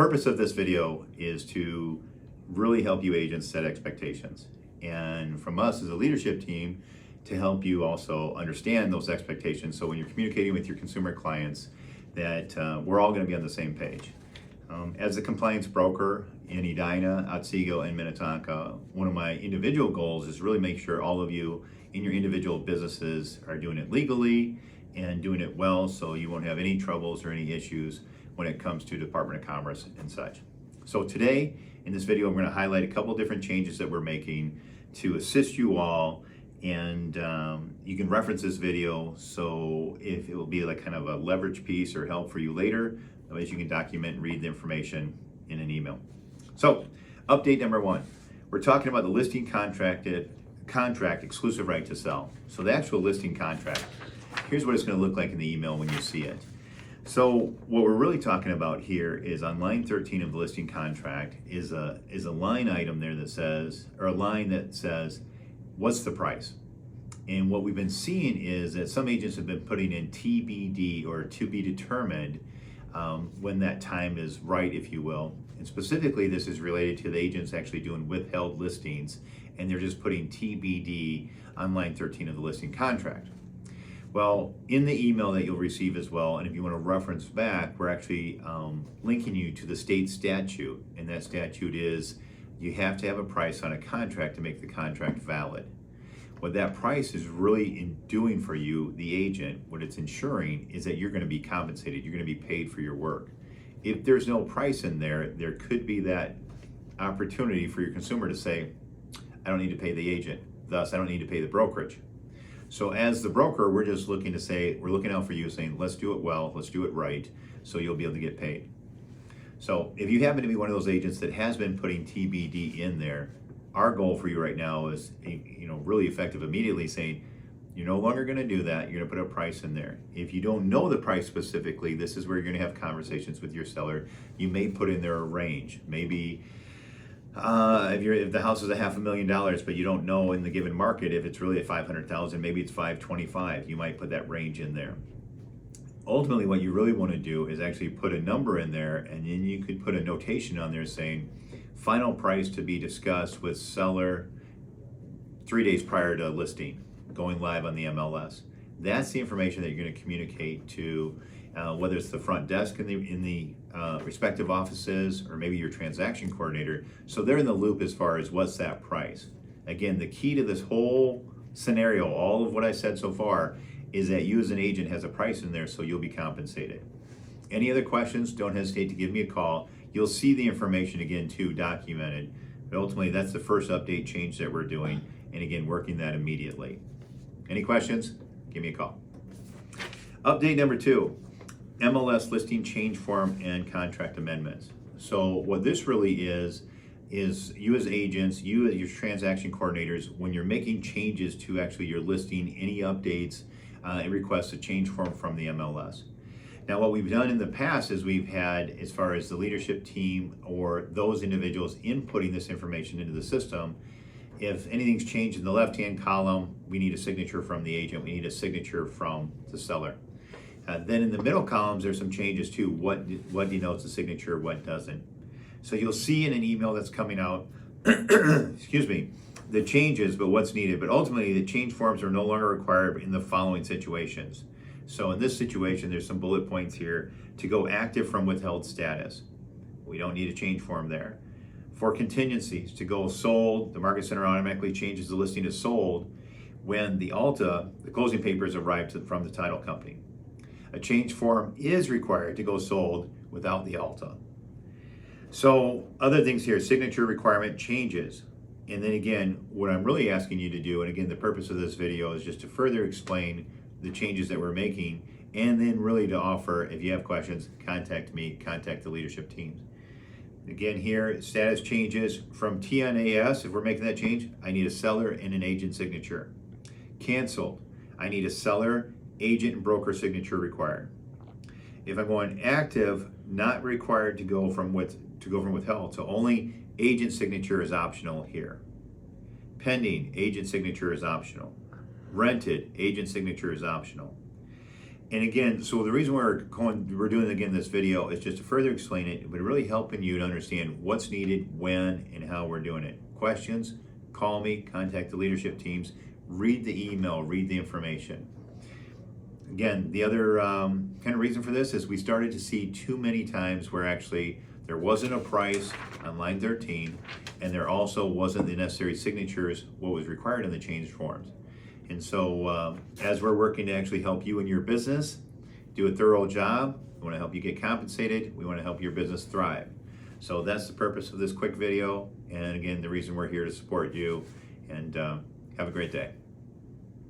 purpose of this video is to really help you agents set expectations. And from us as a leadership team, to help you also understand those expectations. So when you're communicating with your consumer clients, that we're all going to be on the same page. As a compliance broker in Edina, Otsego, and Minnetonka, one of my individual goals is really make sure all of you in your individual businesses are doing it legally and doing it well, so you won't have any troubles or any issues when it comes to Department of Commerce and such. So today, in this video, I'm going to highlight a couple different changes that we're making to assist you all, and you can reference this video, so if it will be like kind of a leverage piece or help for you later, otherwise you can document and read the information in an email. So, update number one, we're talking about the listing contract exclusive right to sell. So the actual listing contract, here's what it's going to look like in the email when you see it. So what we're really talking about here is on line 13 of the listing contract is a line item there that says, or a line that says, what's the price? And what we've been seeing is that some agents have been putting in TBD, or to be determined, when that time is right, if you will. And specifically, this is related to the agents actually doing withheld listings, and they're just putting TBD on line 13 of the listing contract. Well, in the email that you'll receive as well, and if you want to reference back, we're actually linking you to the state statute, and that statute is you have to have a price on a contract to make the contract valid. What that price is really doing for you, the agent, what it's ensuring is that you're going to be compensated, you're going to be paid for your work. If there's no price in there, there could be that opportunity for your consumer to say, I don't need to pay the agent, thus I don't need to pay the brokerage. So as the broker, we're just looking to say, we're looking out for you saying, let's do it well, let's do it right, so you'll be able to get paid. So if you happen to be one of those agents that has been putting TBD in there, our goal for you right now is, really effective immediately saying, you're no longer going to do that, you're going to put a price in there. If you don't know the price specifically, this is where you're going to have conversations with your seller. You may put in there a range. Maybe if the house is $500,000, but you don't know in the given market if it's really at $500,000, maybe it's $525,000. You might put that range in there. Ultimately, what you really want to do is actually put a number in there, and then you could put a notation on there saying, final price to be discussed with seller 3 days prior to listing, going live on the MLS. That's the information that you're going to communicate to whether it's the front desk in the respective offices, or maybe your transaction coordinator, so they're in the loop as far as what's that price. Again, the key to this whole scenario, all of what I said so far, is that you as an agent has a price in there, so you'll be compensated. Any other questions, don't hesitate to give me a call. You'll see the information again too documented, but ultimately that's the first update change that we're doing, and again, working that immediately. Any questions? Give me a call. Update number two, MLS listing change form and contract amendments. So what this really is you as agents, you as your transaction coordinators, when you're making changes to actually your listing, any updates, it requests a change form from the MLS. Now what we've done in the past is we've had, as far as the leadership team or those individuals inputting this information into the system, if anything's changed in the left-hand column, we need a signature from the agent, we need a signature from the seller. Then in the middle columns, there's some changes too. What denotes the signature, what doesn't. So you'll see in an email that's coming out, excuse me, the changes, but what's needed. But ultimately, the change forms are no longer required in the following situations. So in this situation, there's some bullet points here. To go active from withheld status, we don't need a change form there. For contingencies, to go sold, the market center automatically changes the listing to sold when the ALTA, the closing papers, arrive from the title company. A change form is required to go sold without the ALTA. So other things here, signature requirement changes. And then again, what I'm really asking you to do, and again, the purpose of this video is just to further explain the changes that we're making, and then really to offer, if you have questions, contact me, contact the leadership teams. Again here, status changes from TNAS, if we're making that change, I need a seller and an agent signature. Canceled, I need a seller, agent, and broker signature required. If I'm going active, not required to go from withheld, so only agent signature is optional here. Pending, agent signature is optional. Rented, agent signature is optional. And again, so the reason we're doing again this video is just to further explain it, but really helping you to understand what's needed, when, and how we're doing it. Questions, call me, contact the leadership teams, read the email, read the information. Again, the other kind of reason for this is we started to see too many times where actually there wasn't a price on line 13, and there also wasn't the necessary signatures, what was required in the change forms. And so as we're working to actually help you in your business, do a thorough job, we want to help you get compensated, we want to help your business thrive. So that's the purpose of this quick video, and again, the reason we're here to support you, and have a great day.